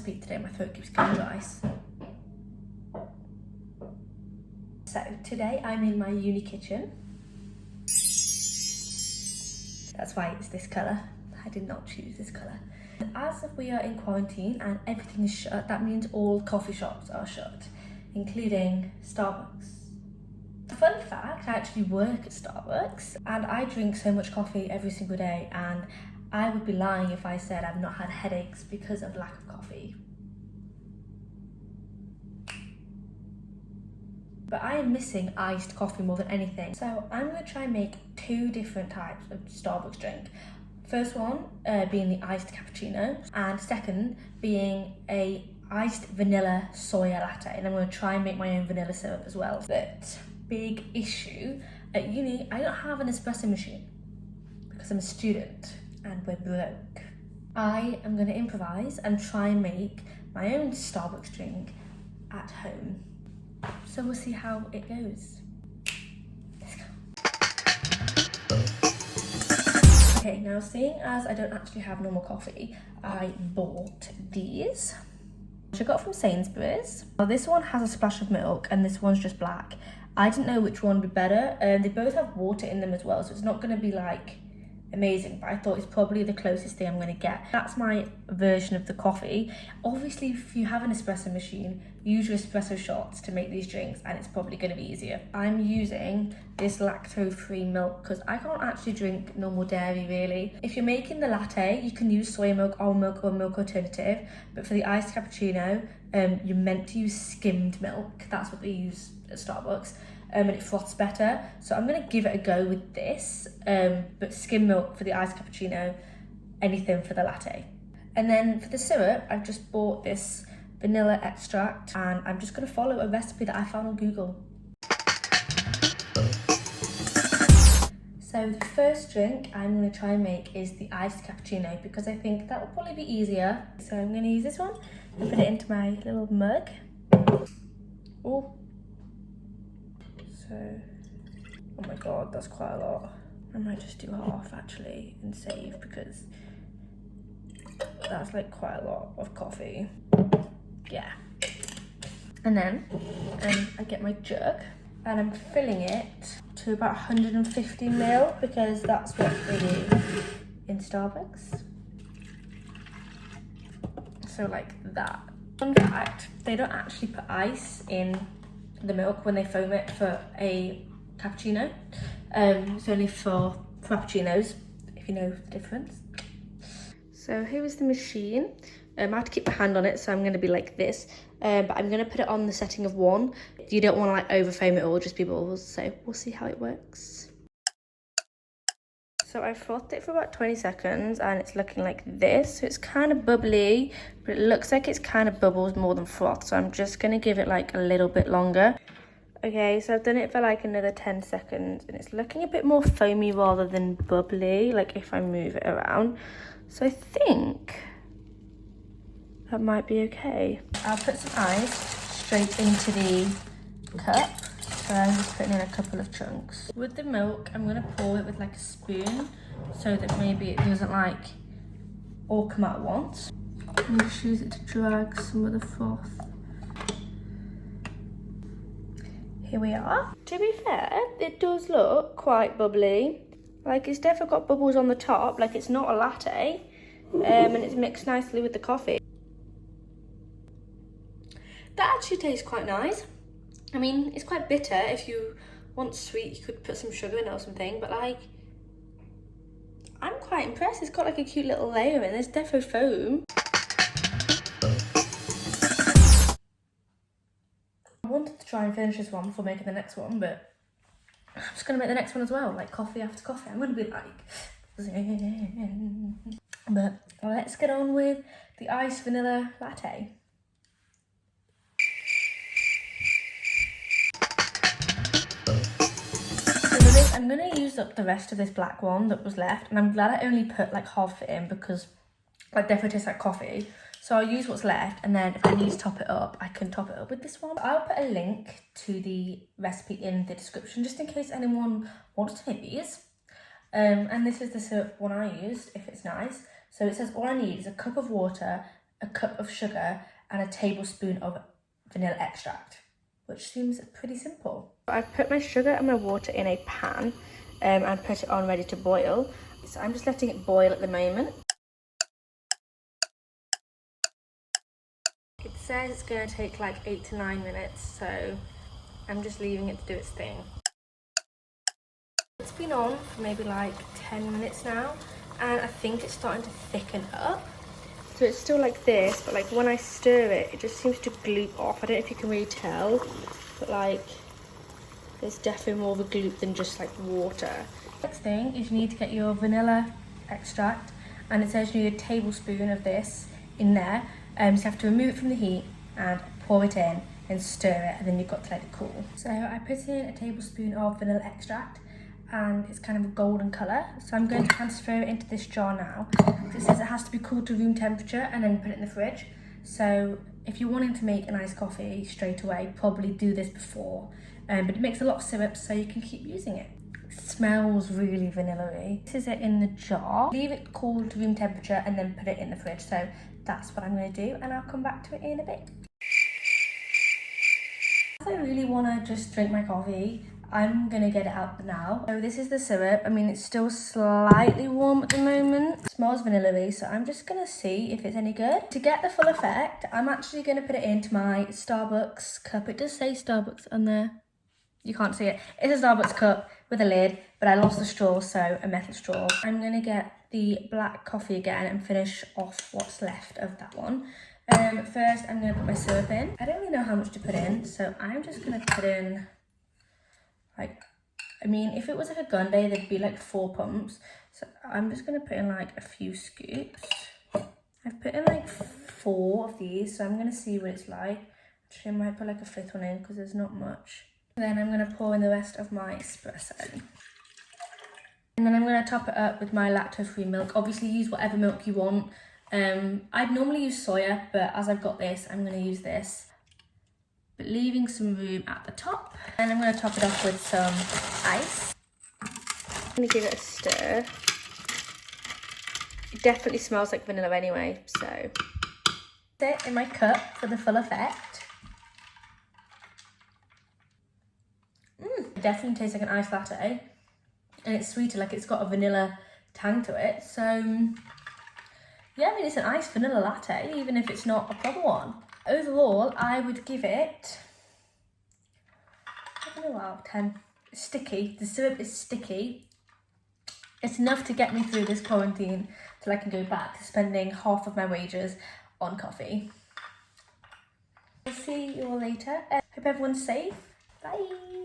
speak today, my throat keeps going dry. So today I'm in my uni kitchen. That's why it's this colour. I did not choose this colour. As we are in quarantine and everything is shut, that means all coffee shops are shut, including Starbucks. Fun fact, I actually work at Starbucks and I drink so much coffee every single day, and I would be lying if I said I've not had headaches because of lack of coffee. But I am missing iced coffee more than anything. So I'm going to try and make 2 different types of Starbucks drink. First one being the iced cappuccino, and second being a iced vanilla soya latte. And I'm going to try and make my own vanilla syrup as well. But big issue, at uni I don't have an espresso machine because I'm a student and we're broke. I am going to improvise and try and make my own Starbucks drink at home. So we'll see how it goes. Let's go. Okay, now seeing as I don't actually have normal coffee, I bought these, which I got from Sainsbury's. Well, this one has a splash of milk and this one's just black. I didn't know which one would be better. They both have water in them as well, so it's not going to be like amazing, but I thought it's probably the closest thing I'm going to get. That's my version of the coffee. Obviously, if you have an espresso machine, use your espresso shots to make these drinks and it's probably going to be easier. I'm using this lactose-free milk because I can't actually drink normal dairy really. If you're making the latte, you can use soy milk, almond milk, or milk alternative, but for the iced cappuccino, you're meant to use skimmed milk. That's what they use at Starbucks. And it froths better. So I'm gonna give it a go with this, but skim milk for the iced cappuccino, anything for the latte. And then for the syrup, I've just bought this vanilla extract and I'm just gonna follow a recipe that I found on Google. So the first drink I'm gonna try and make is the iced cappuccino because I think that will probably be easier. So I'm gonna use this one and put it into my little mug. Oh. Oh my god, that's quite a lot. I might just do half actually and save because that's like quite a lot of coffee. Yeah. And then I get my jug and I'm filling it to about 150 ml because that's what they do in Starbucks. So like that. Fun fact, they don't actually put ice in the milk when they foam it for a cappuccino. It's only for frappuccinos, if you know the difference. So here is the machine. I have to keep my hand on it, so I'm going to be like this, but I'm going to put it on the setting of 1. You don't want to like over foam it or just be bubbles, so we'll see how it works. So I frothed it for about 20 seconds and it's looking like this. So it's kind of bubbly, but it looks like it's kind of bubbles more than froth. So I'm just gonna give it like a little bit longer. Okay, so I've done it for like another 10 seconds and it's looking a bit more foamy rather than bubbly, like if I move it around. So I think that might be okay. I'll put some ice straight into the cup. So I'm just putting in a couple of chunks. With the milk, I'm gonna pour it with like a spoon so that maybe it doesn't like all come out at once. And just use it to drag some of the froth. Here we are. To be fair, it does look quite bubbly. Like it's definitely got bubbles on the top, like it's not a latte, and it's mixed nicely with the coffee. That actually tastes quite nice. I mean, it's quite bitter. If you want sweet, you could put some sugar in it or something, but like, I'm quite impressed. It's got like a cute little layer in. There's defo foam. I wanted to try and finish this one before making the next one, but I'm just gonna make the next one as well, like coffee after coffee. I'm gonna be like, but let's get on with the iced vanilla latte. I'm gonna use up the rest of this black one that was left, and I'm glad I only put like half it in because it definitely tastes like coffee. So I'll use what's left, and then if I need to top it up, I can top it up with this one. I'll put a link to the recipe in the description just in case anyone wants to make these. And this is the syrup one I used, if it's nice. So it says all I need is a cup of water, a cup of sugar and a tablespoon of vanilla extract, which seems pretty simple. I've put my sugar and my water in a pan and put it on ready to boil. So I'm just letting it boil at the moment. It says it's going to take like 8 to 9 minutes, so I'm just leaving it to do its thing. It's been on for maybe like 10 minutes now, and I think it's starting to thicken up. So it's still like this, but like when I stir it, it just seems to gloop off. I don't know if you can really tell, but like there's definitely more of a gloop than just like water. Next thing is you need to get your vanilla extract, and it says you need a tablespoon of this in there. So you have to remove it from the heat and pour it in and stir it, and then you've got to let it cool. So I put in a tablespoon of vanilla extract, and it's kind of a golden colour. So I'm going to transfer it into this jar now. It says it has to be cooled to room temperature and then put it in the fridge. So if you're wanting to make an iced coffee straight away, probably do this before. But it makes a lot of syrup, so you can keep using it. It smells really vanilla-y. This is it in the jar. Leave it cool to room temperature and then put it in the fridge. So that's what I'm going to do, and I'll come back to it in a bit. If I really want to just drink my coffee, I'm going to get it out now. So this is the syrup. I mean, it's still slightly warm at the moment. It smells vanilla-y, so I'm just going to see if it's any good. To get the full effect, I'm actually going to put it into my Starbucks cup. It does say Starbucks on there. You can't see it. It's a Starbucks cup with a lid, but I lost the straw, so a metal straw. I'm going to get the black coffee again and finish off what's left of that one. First, I'm going to put my syrup in. I don't really know how much to put in, so I'm just going to put in, like, I mean, if it was like a gun day, there'd be like 4 pumps. So I'm just going to put in like a few scoops. I've put in like 4 of these, so I'm going to see what it's like. Actually, I might put like a 5th one in because there's not much. Then I'm going to pour in the rest of my espresso. And then I'm going to top it up with my lactose-free milk. Obviously, use whatever milk you want. I'd normally use soya, but as I've got this, I'm going to use this. But leaving some room at the top. And I'm going to top it off with some ice. I'm going to give it a stir. It definitely smells like vanilla anyway, so. Put it in my cup for the full effect. It definitely tastes like an iced latte, and it's sweeter, like it's got a vanilla tang to it. So yeah, I mean, it's an iced vanilla latte, even if it's not a proper one. Overall, I would give it, I don't know, out of 10. It's sticky. The syrup is sticky. It's enough to get me through this quarantine till I can go back to spending half of my wages on coffee. I'll see you all later. Hope everyone's safe. Bye.